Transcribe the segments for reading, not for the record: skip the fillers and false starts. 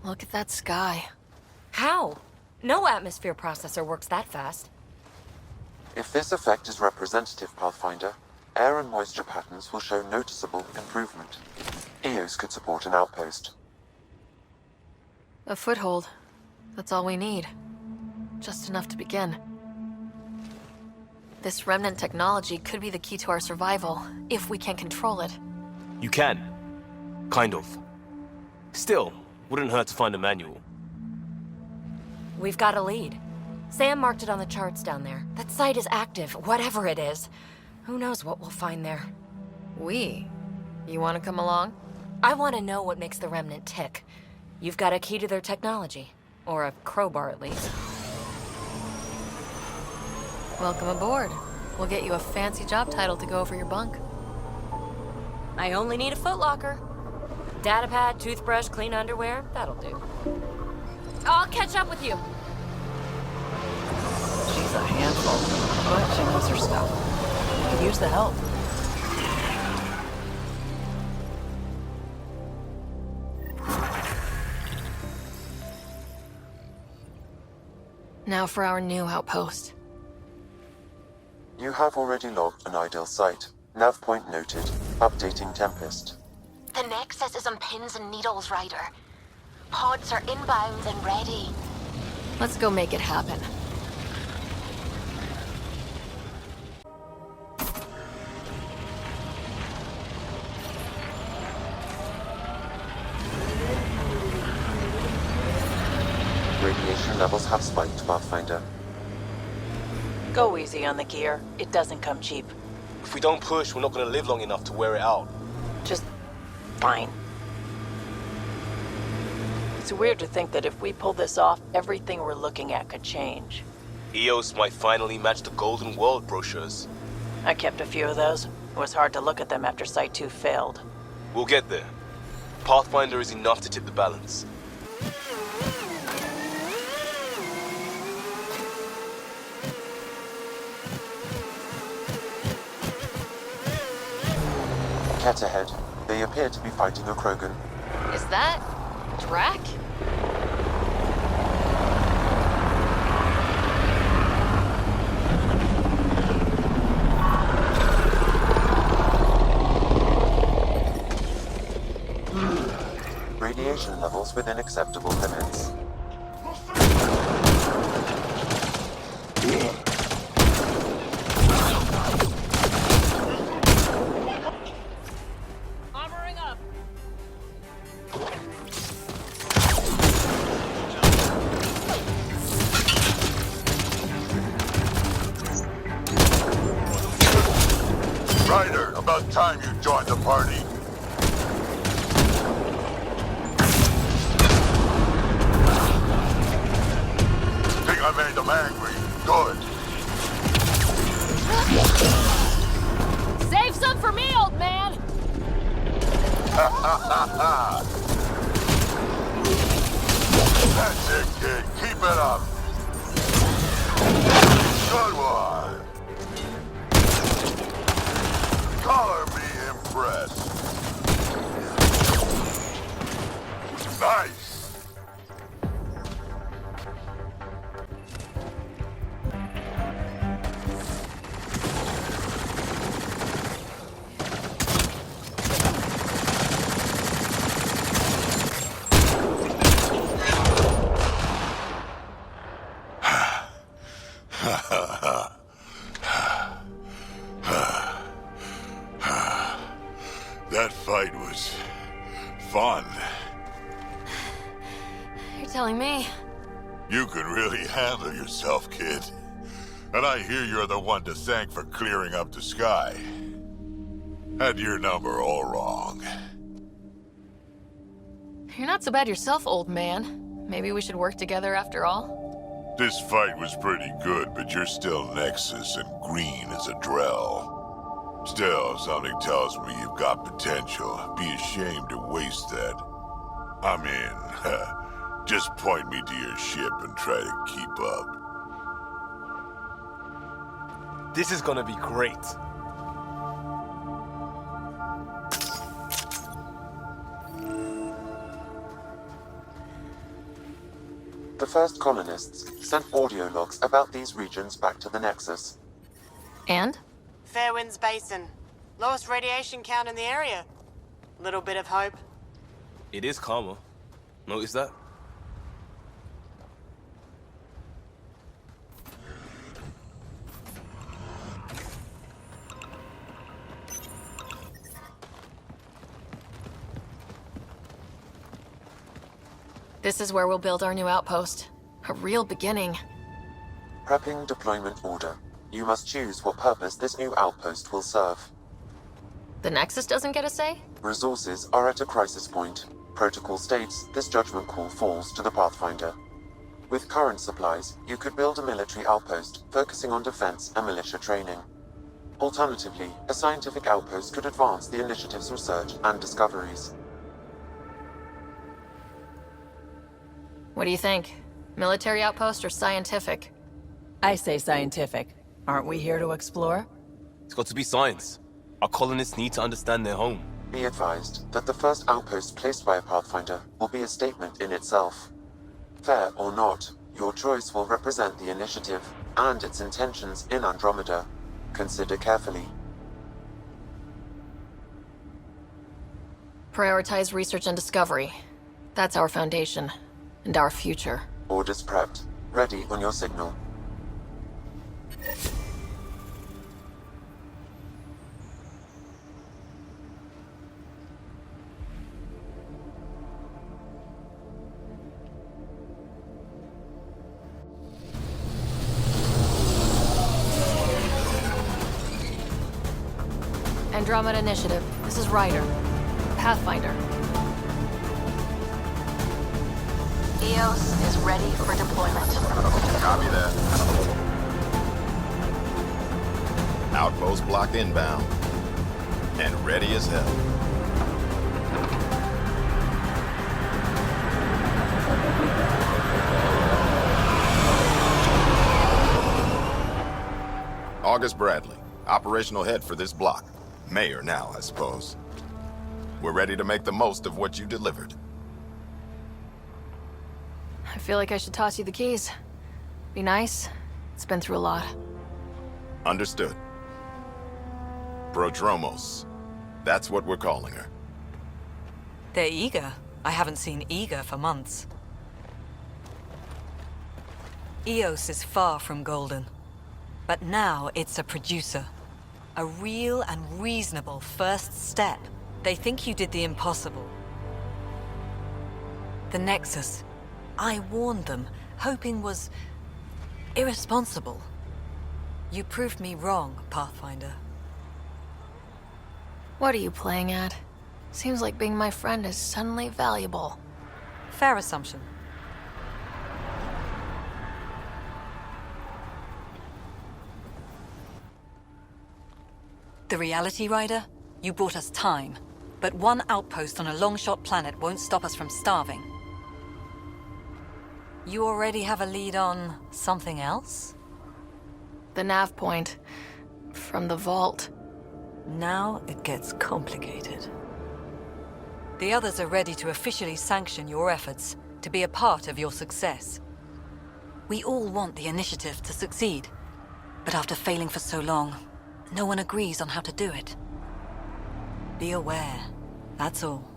Look at that sky. How? No atmosphere processor works that fast. If this effect is representative, Pathfinder, air and moisture patterns will show noticeable improvement. EOS could support an outpost. A foothold. That's all we need. Just enough to begin. This remnant technology could be the key to our survival, if we can control it. You can. Kind of. Still, wouldn't hurt to find a manual. We've got a lead. Sam marked it on the charts down there. That site is active, whatever it is. Who knows what we'll find there. We? You want to come along? I want to know what makes the remnant tick. You've got a key to their technology. Or a crowbar, at least. Welcome aboard. We'll get you a fancy job title to go over your bunk. I only need a footlocker. Datapad, toothbrush, clean underwear, that'll do. I'll catch up with you. She's a handful, but she knows her stuff. We could use the help. Now for our new outpost. You have already logged an ideal site. Nav point noted. Updating Tempest. The Nexus is on pins and needles, Ryder. Pods are inbound and ready. Let's go make it happen. Radiation levels have spiked, Pathfinder. Go easy on the gear. It doesn't come cheap. If we don't push, we're not gonna live long enough to wear it out. Just fine. It's weird to think that if we pull this off, everything we're looking at could change. EOS might finally match the Golden World brochures. I kept a few of those. It was hard to look at them after Site 2 failed. We'll get there. Pathfinder is enough to tip the balance. Cat ahead. They appear to be fighting a Krogan. Is that... Drac? Radiation levels within acceptable limits. Ryder, about time you joined the party. Think I made them angry? Good. Save some for me, old man! Ha ha ha ha! That's it, kid. Keep it up. Good one. Color me impressed. Nice. That fight was fun. You're telling me. You can really handle yourself, kid. And I hear you're the one to thank for clearing up the sky. Had your number all wrong. You're not so bad yourself, old man. Maybe we should work together after all? This fight was pretty good, but you're still Nexus and green as a Drell. Still, something tells me you've got potential. Be ashamed to waste that. I'm in. Just point me to your ship and try to keep up. This is gonna be great. The first colonists sent audio logs about these regions back to the Nexus. And? Fairwinds Basin. Lowest radiation count in the area. Little bit of hope. It is calmer. Notice that? This is where we'll build our new outpost. A real beginning. Prepping deployment order. You must choose what purpose this new outpost will serve. The Nexus doesn't get a say? Resources are at a crisis point. Protocol states this judgment call falls to the Pathfinder. With current supplies, you could build a military outpost focusing on defense and militia training. Alternatively, a scientific outpost could advance the Initiative's research and discoveries. What do you think? Military outpost or scientific? I say scientific. Aren't we here to explore? It's got to be science. Our colonists need to understand their home. Be advised that the first outpost placed by a Pathfinder will be a statement in itself. Fair or not, your choice will represent the Initiative and its intentions in Andromeda. Consider carefully. Prioritize research and discovery. That's our foundation. And our future. Orders prepped. Ready on your signal. Andromeda Initiative. This is Ryder. Pathfinder. EOS is ready for deployment. Copy that. Outpost block inbound. And ready as hell. August Bradley, operational head for this block. Mayor now, I suppose. We're ready to make the most of what you delivered. I feel like I should toss you the keys. Be nice. It's been through a lot. Understood. Prodromos. That's what we're calling her. They're eager. I haven't seen eager for months. EOS is far from golden. But now it's a producer. A real and reasonable first step. They think you did the impossible. The Nexus. I warned them, hoping was irresponsible. You proved me wrong, Pathfinder. What are you playing at? Seems like being my friend is suddenly valuable. Fair assumption. The reality, Ryder? You bought us time. But one outpost on a long-shot planet won't stop us from starving. You already have a lead on something else? The nav point. From the vault. Now it gets complicated. The others are ready to officially sanction your efforts, to be a part of your success. We all want the Initiative to succeed, but after failing for so long, no one agrees on how to do it. Be aware, that's all.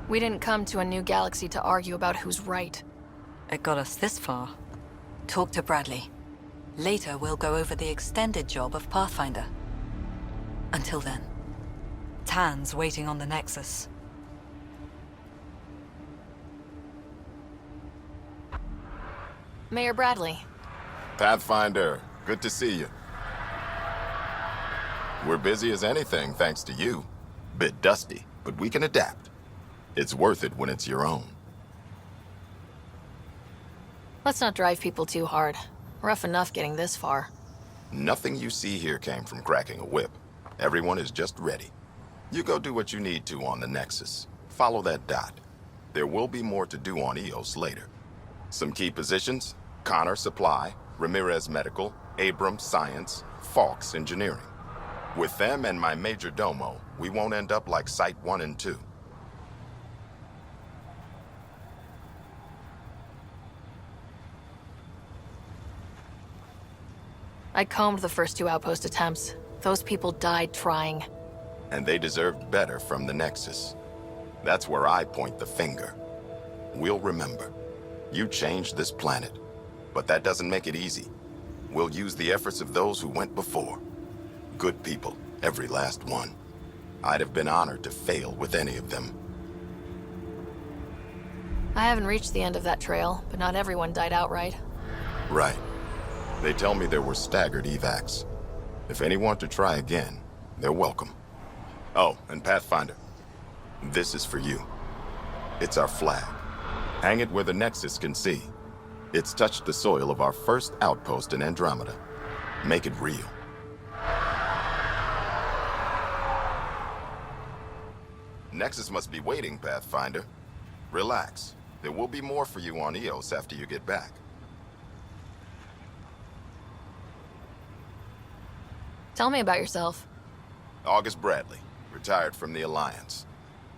We didn't come to a new galaxy to argue about who's right. It got us this far. Talk to Bradley. Later, we'll go over the extended job of Pathfinder. Until then, Tan's waiting on the Nexus. Mayor Bradley. Pathfinder, good to see you. We're busy as anything thanks to you. Bit dusty, but we can adapt. It's worth it when it's your own. Let's not drive people too hard. Rough enough getting this far. Nothing you see here came from cracking a whip. Everyone is just ready. You go do what you need to on the Nexus. Follow that dot. There will be more to do on EOS later. Some key positions: Connor Supply, Ramirez Medical, Abrams Science, Falk's Engineering. With them and my major domo, we won't end up like Site 1 and 2. I combed the first 2 outpost attempts. Those people died trying. And they deserved better from the Nexus. That's where I point the finger. We'll remember. You changed this planet. But that doesn't make it easy. We'll use the efforts of those who went before. Good people, every last one. I'd have been honored to fail with any of them. I haven't reached the end of that trail, but not everyone died outright. Right. They tell me there were staggered evacs. If any want to try again, they're welcome. Oh, and Pathfinder, this is for you. It's our flag. Hang it where the Nexus can see. It's touched the soil of our first outpost in Andromeda. Make it real. Nexus must be waiting, Pathfinder. Relax. There will be more for you on Eos after you get back. Tell me about yourself. August Bradley, retired from the Alliance.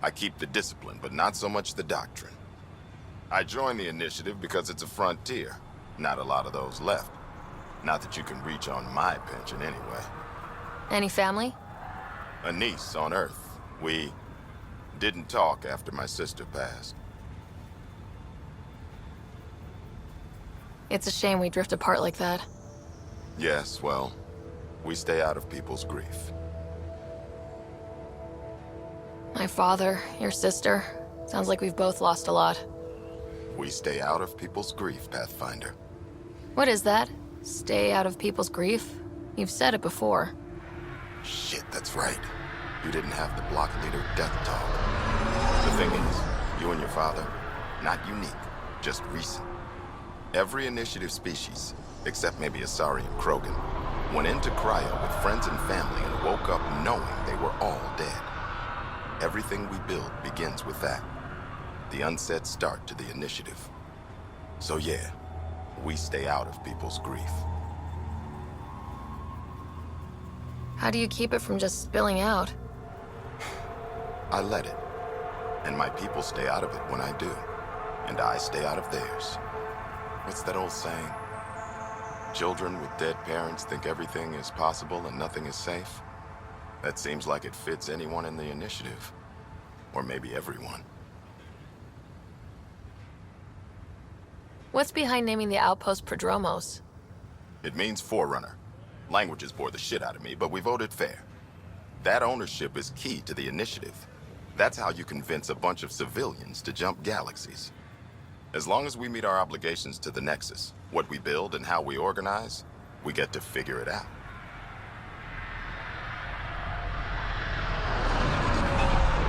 I keep the discipline, but not so much the doctrine. I joined the Initiative because it's a frontier. Not a lot of those left. Not that you can reach on my pension anyway. Any family? A niece on Earth. We didn't talk after my sister passed. It's a shame we drift apart like that. Yes, well, we stay out of people's grief. My father, your sister. Sounds like we've both lost a lot. We stay out of people's grief, Pathfinder. What is that? Stay out of people's grief? You've said it before. Shit, that's right. You didn't have the block leader death talk. The thing is, you and your father, not unique, just recent. Every Initiative species, except maybe Asari and Krogan, went into cryo with friends and family and woke up knowing they were all dead. Everything we build begins with that. The unsaid start to the Initiative. So yeah, we stay out of people's grief. How do you keep it from just spilling out? I let it. And my people stay out of it when I do. And I stay out of theirs. What's that old saying? Children with dead parents think everything is possible and nothing is safe? That seems like it fits anyone in the Initiative. Or maybe everyone. What's behind naming the outpost Prodromos? It means Forerunner. Languages bore the shit out of me, but we voted fair. That ownership is key to the Initiative. That's how you convince a bunch of civilians to jump galaxies. As long as we meet our obligations to the Nexus, what we build and how we organize, we get to figure it out.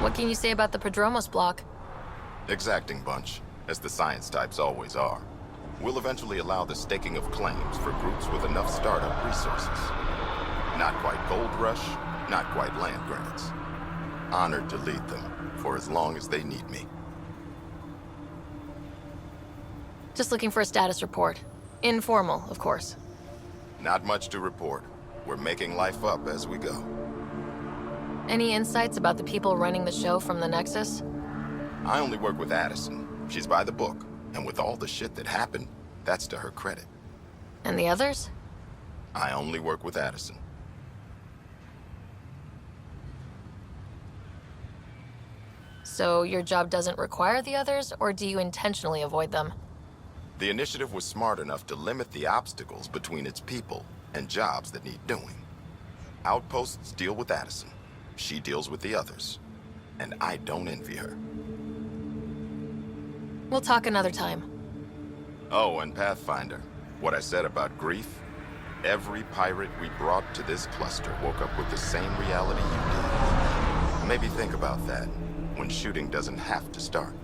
What can you say about the Prodromos block? Exacting bunch, as the science types always are. We'll eventually allow the staking of claims for groups with enough startup resources. Not quite gold rush, not quite land grants. Honored to lead them for as long as they need me. Just looking for a status report. Informal, of course. Not much to report. We're making life up as we go. Any insights about the people running the show from the Nexus? I only work with Addison. She's by the book. And with all the shit that happened, that's to her credit. And the others? I only work with Addison. So your job doesn't require the others, or do you intentionally avoid them? The Initiative was smart enough to limit the obstacles between its people and jobs that need doing. Outposts deal with Addison. She deals with the others. And I don't envy her. We'll talk another time. Oh, and Pathfinder, what I said about grief? Every pirate we brought to this cluster woke up with the same reality you did. Maybe think about that, when shooting doesn't have to start.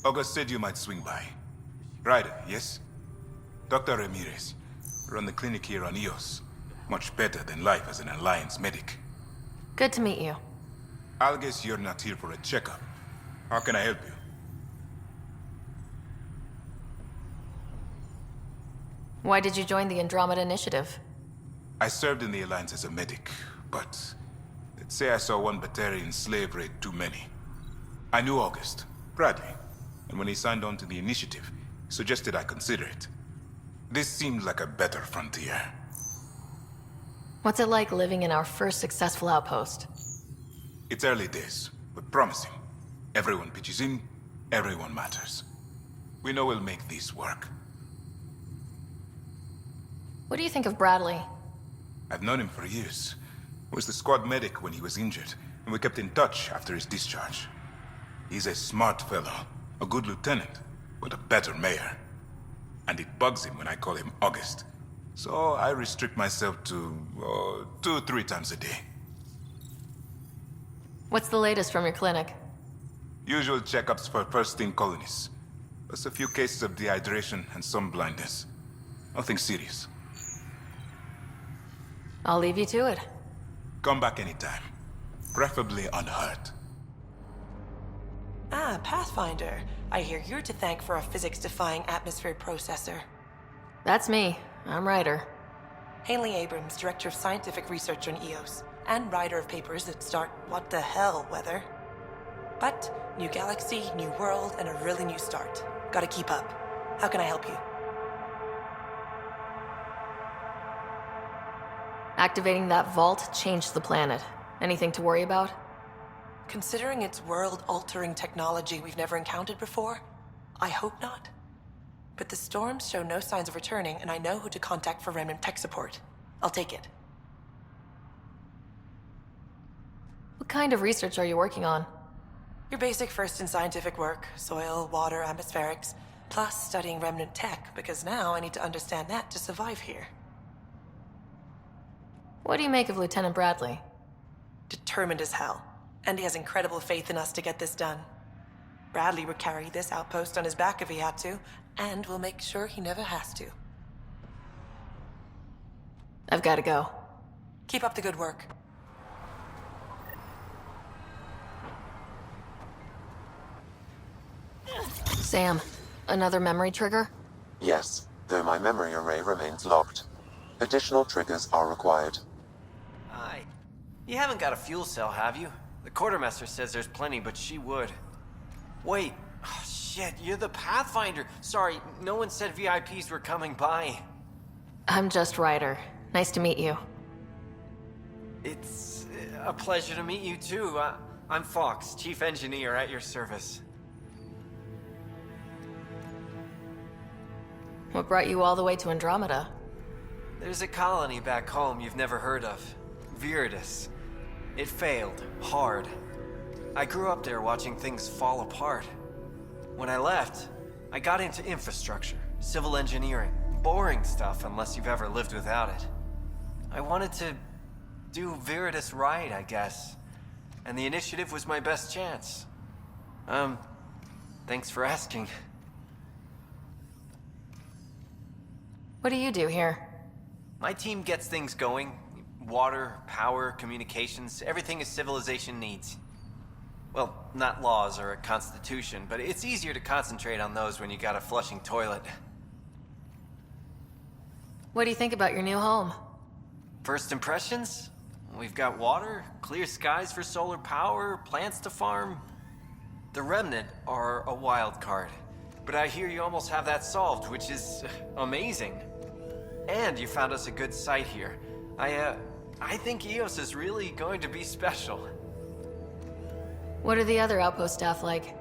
August said you might swing by. Ryder, yes? Dr. Ramirez. Run the clinic here on Eos. Much better than life as an Alliance medic. Good to meet you. I'll guess you're not here for a checkup. How can I help you? Why did you join the Andromeda Initiative? I served in the Alliance as a medic, but let's say I saw one Batarian slave raid too many. I knew August, Bradley, and when he signed on to the Initiative, he suggested I consider it. This seemed like a better frontier. What's it like living in our first successful outpost? It's early days, but promising. Everyone pitches in, everyone matters. We know we'll make this work. What do you think of Bradley? I've known him for years. I was the squad medic when he was injured, and we kept in touch after his discharge. He's a smart fellow, a good lieutenant, but a better mayor. And it bugs him when I call him August. So I restrict myself to 2-3 times a day. What's the latest from your clinic? Usual checkups for first-in colonists. Plus a few cases of dehydration and some blindness. Nothing serious. I'll leave you to it. Come back anytime. Preferably unhurt. Ah, Pathfinder. I hear you're to thank for a physics-defying atmosphere processor. That's me. I'm Ryder. Haley Abrams, Director of Scientific Research on EOS, and writer of papers that start what the hell weather. But, new galaxy, new world, and a really new start. Gotta keep up. How can I help you? Activating that vault changed the planet. Anything to worry about? Considering it's world-altering technology we've never encountered before, I hope not. But the storms show no signs of returning, and I know who to contact for Remnant tech support. I'll take it. What kind of research are you working on? Your basic first in scientific work, soil, water, atmospherics, plus studying Remnant tech, because now I need to understand that to survive here. What do you make of Lieutenant Bradley? Determined as hell, and he has incredible faith in us to get this done. Bradley would carry this outpost on his back if he had to, and we'll make sure he never has to. I've got to go. Keep up the good work. Sam, another memory trigger? Yes, though my memory array remains locked. Additional triggers are required. You haven't got a fuel cell, have you? The quartermaster says there's plenty, but she would. Wait. Oh, shit, you're the Pathfinder. Sorry, no one said VIPs were coming by. I'm just Ryder. Nice to meet you. It's a pleasure to meet you, too. I'm Fox, Chief Engineer at your service. What brought you all the way to Andromeda? There's a colony back home you've never heard of. Viridis. It failed. Hard. I grew up there watching things fall apart. When I left, I got into infrastructure, civil engineering. Boring stuff unless you've ever lived without it. I wanted to do Viridis right, I guess. And the Initiative was my best chance. Thanks for asking. What do you do here? My team gets things going. Water, power, communications, everything a civilization needs. Well, not laws or a constitution, but it's easier to concentrate on those when you got a flushing toilet. What do you think about your new home? First impressions? We've got water, clear skies for solar power, plants to farm. The Remnant are a wild card, but I hear you almost have that solved, which is amazing. And you found us a good site here. I think EOS is really going to be special. What are the other outpost staff like?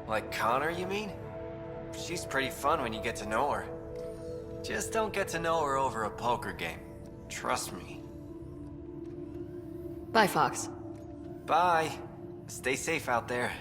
Like Connor, you mean? She's pretty fun when you get to know her. Just don't get to know her over a poker game. Trust me. Bye, Fox. Bye. Stay safe out there.